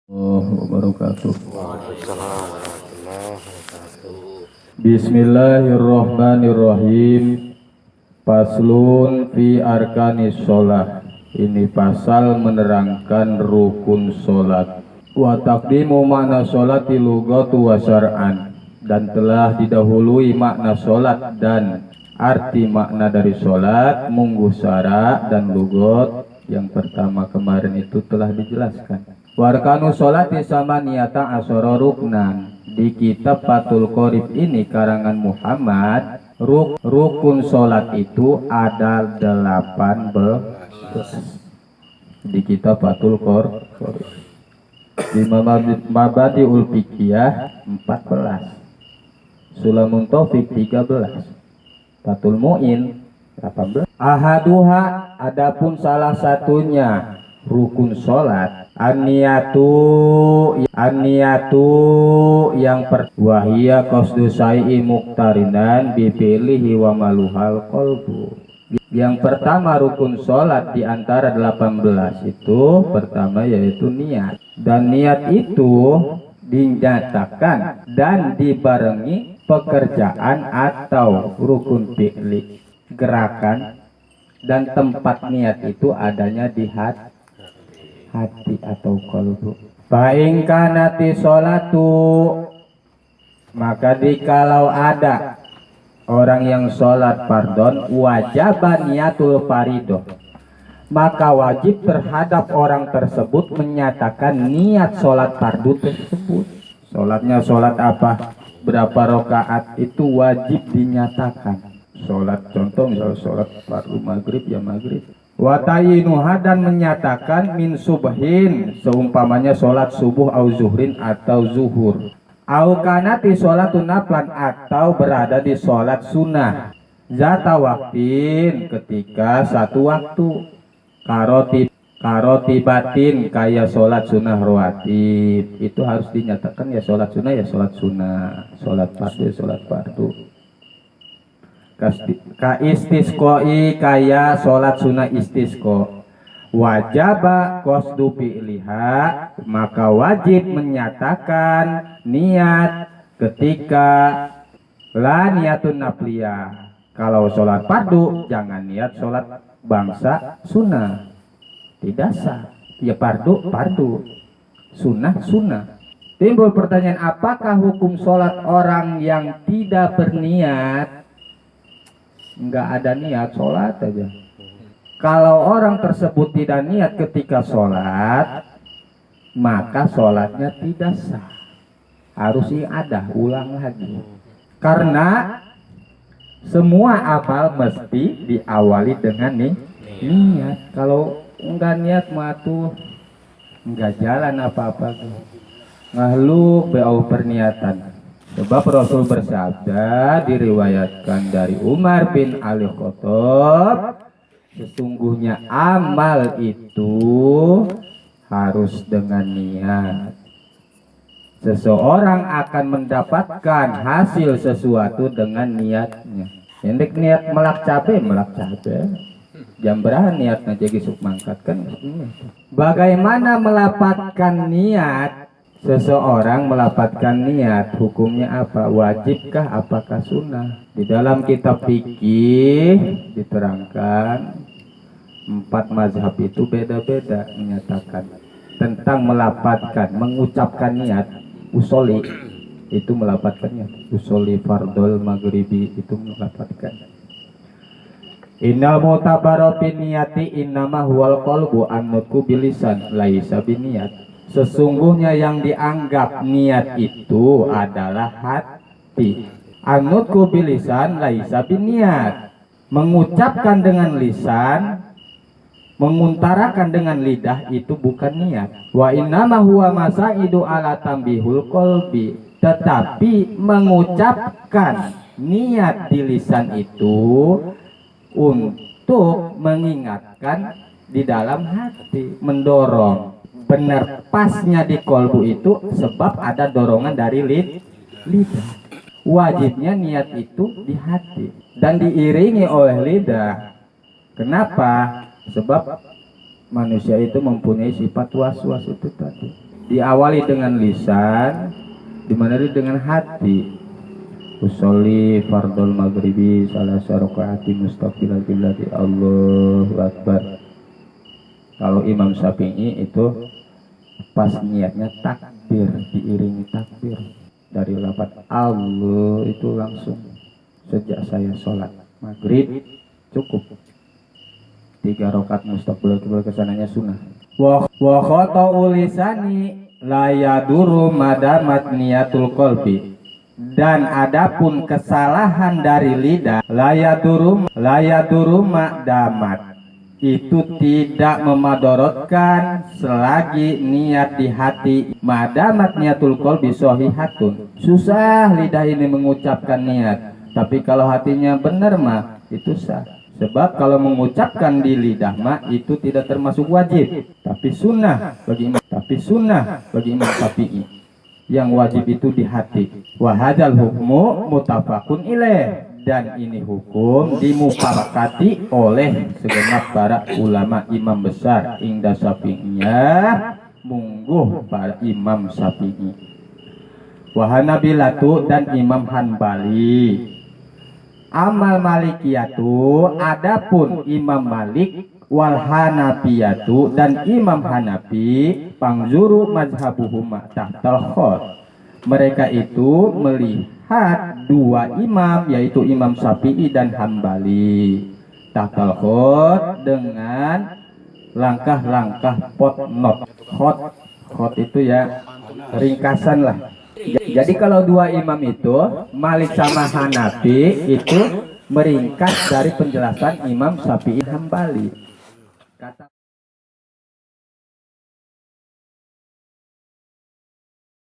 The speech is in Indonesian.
Wabarakatuh. Waalaikumsalam warahmatullahi wabarakatuh. Bismillahirrahmanirrahim. Faslun fi arkanis sholat. Ini pasal menerangkan rukun sholat. Wa taqdimu makna sholati lugatu wa syar'an. Dan telah didahului makna sholat dan arti makna dari sholat, munggu syara dan lugot. Yang pertama kemarin itu telah dijelaskan. Warkanu sholati sama niyata asyara ruknan. Di kitab Fathul Qorib ini karangan Muhammad, rukun sholat itu ada 18. Di kitab Fathul Qorib. Di Mabadiul Fiqhiyah 14. Sulamun Taufik 13. Fathul Mu'in 18. Ahaduha, adapun salah satunya rukun sholat, An-niyatu yang wahia qasdu syai'i muqtarinan bi fi'lihi wa maluhal qalbu. Yang pertama rukun sholat di antara 18 itu pertama yaitu niat. Dan niat itu dinyatakan dan dibarengi pekerjaan atau rukun fi'li, gerakan, dan tempat niat itu adanya di hati atau qalbu. Fa'in kanati sholatu, maka dikalau ada orang yang sholat fardhon wajaban niatul faridoh, maka wajib terhadap orang tersebut menyatakan niat sholat fardu tersebut. Sholatnya sholat apa, berapa rakaat itu wajib dinyatakan. Sholat contoh misalnya sholat fardu maghrib ya maghrib. Watayinuha dan menyatakan min subhin, seumpamanya sholat subuh au zuhrin atau zuhur. Au kanati sholatun naflan atau berada di sholat sunnah. Zata waktin, ketika satu waktu. Karoti batin kayak sholat sunnah rawatib, itu harus dinyatakan ya sholat sunnah ya sholat sunnah, sholat fardu ya sholat fardu. Ka istisqoi kaya sholat sunnah istisqo. Wajaba qasdu fi'liha, maka wajib menyatakan niat ketika la niyatun nafliyah. Kalau sholat fardu jangan niat sholat bangsa sunnah, tidak sah. Ya fardu fardu, sunnah sunnah. Timbul pertanyaan, apakah hukum sholat orang yang tidak berniat? Enggak ada niat, sholat aja. Kalau orang tersebut tidak niat ketika sholat, maka sholatnya tidak sah, harus ada ulang lagi. Karena semua amal mesti diawali dengan niat. Kalau enggak niat mah tuh enggak jalan apa-apa tuh. Ngahluk beau perniatan. Sebab Rasul bersabda, diriwayatkan dari Umar bin Ali Khattab, sesungguhnya amal itu harus dengan niat. Seseorang akan mendapatkan hasil sesuatu dengan niatnya. Yang niat melak cabe. Jam berapa niatnya jadi suk mangkat kan? Bagaimana melapatkan niat? Seseorang melapatkan niat, hukumnya apa? Wajibkah? Apakah sunnah? Di dalam kitab fikih diterangkan 4 mazhab itu beda-beda menyatakan tentang melapatkan, mengucapkan niat. Usoli itu melapatkan niat. Usoli fardol maghribi itu melapatkan. Inna mutabaro biniyati innama huwal qalbu an-nutqu bilisan laisa biniyat. Sesungguhnya yang dianggap niat itu adalah hati. An-nutqu bilisan laisa biniyat. Mengucapkan dengan lisan, menguntarakan dengan lidah itu bukan niat. Wa innama huwa masaidu ala tambihul qalbi. Tetapi mengucapkan niat di lisan itu untuk mengingatkan di dalam hati, mendorong. Benar pasnya di kolbu itu sebab ada dorongan dari lidah. Wajibnya niat itu di hati dan diiringi oleh lidah. Kenapa? Sebab manusia itu mempunyai sifat was-was itu tadi. diawali dengan lisan, dimenari dengan hati. Usolli fardul maghribi salasa rakaati mustaqbilal qiblati Allahu akbar. Kalau Imam Syafi'i itu pas niatnya takbir, diiringi takbir dari lafaz Allah itu langsung sejak saya sholat maghrib cukup 3 rakaat mustaqbilal qiblat kesananya sunnah. Wa khata'u lisani la yaduru madamat niyatul qalbi. Dan adapun kesalahan dari lidah layaduru makdamat, itu tidak memadorotkan selagi niat di hati. Madamat niatul qalbi shahihatun. Susah lidah ini mengucapkan niat, tapi kalau hatinya benar mah itu sah. Sebab kalau mengucapkan di lidah mah itu tidak termasuk wajib, tapi sunnah bagi Imam Syafi'i. Yang wajib itu di hati. Wahadal hukmu mutafakun ilaih, dan ini hukum dimufakati oleh segenap para ulama imam besar ingda Syafi'iyah, mungguh para Imam Syafi'i. Wahanabilatu dan Imam Hanbali. Amal Malikiyatu, adapun Imam Malik, wal Hanafiyatu dan Imam Hanafi, pangzuru mazhabuhuma tahtal khot. Mereka itu melihat dua imam, yaitu Imam Syafi'i dan Hambali, tahtal khot, dengan langkah-langkah potnot. Khot itu ya ringkasan lah. Jadi kalau dua imam itu Malik sama Hanafi itu meringkas dari penjelasan Imam Syafi'i Hambali. Kata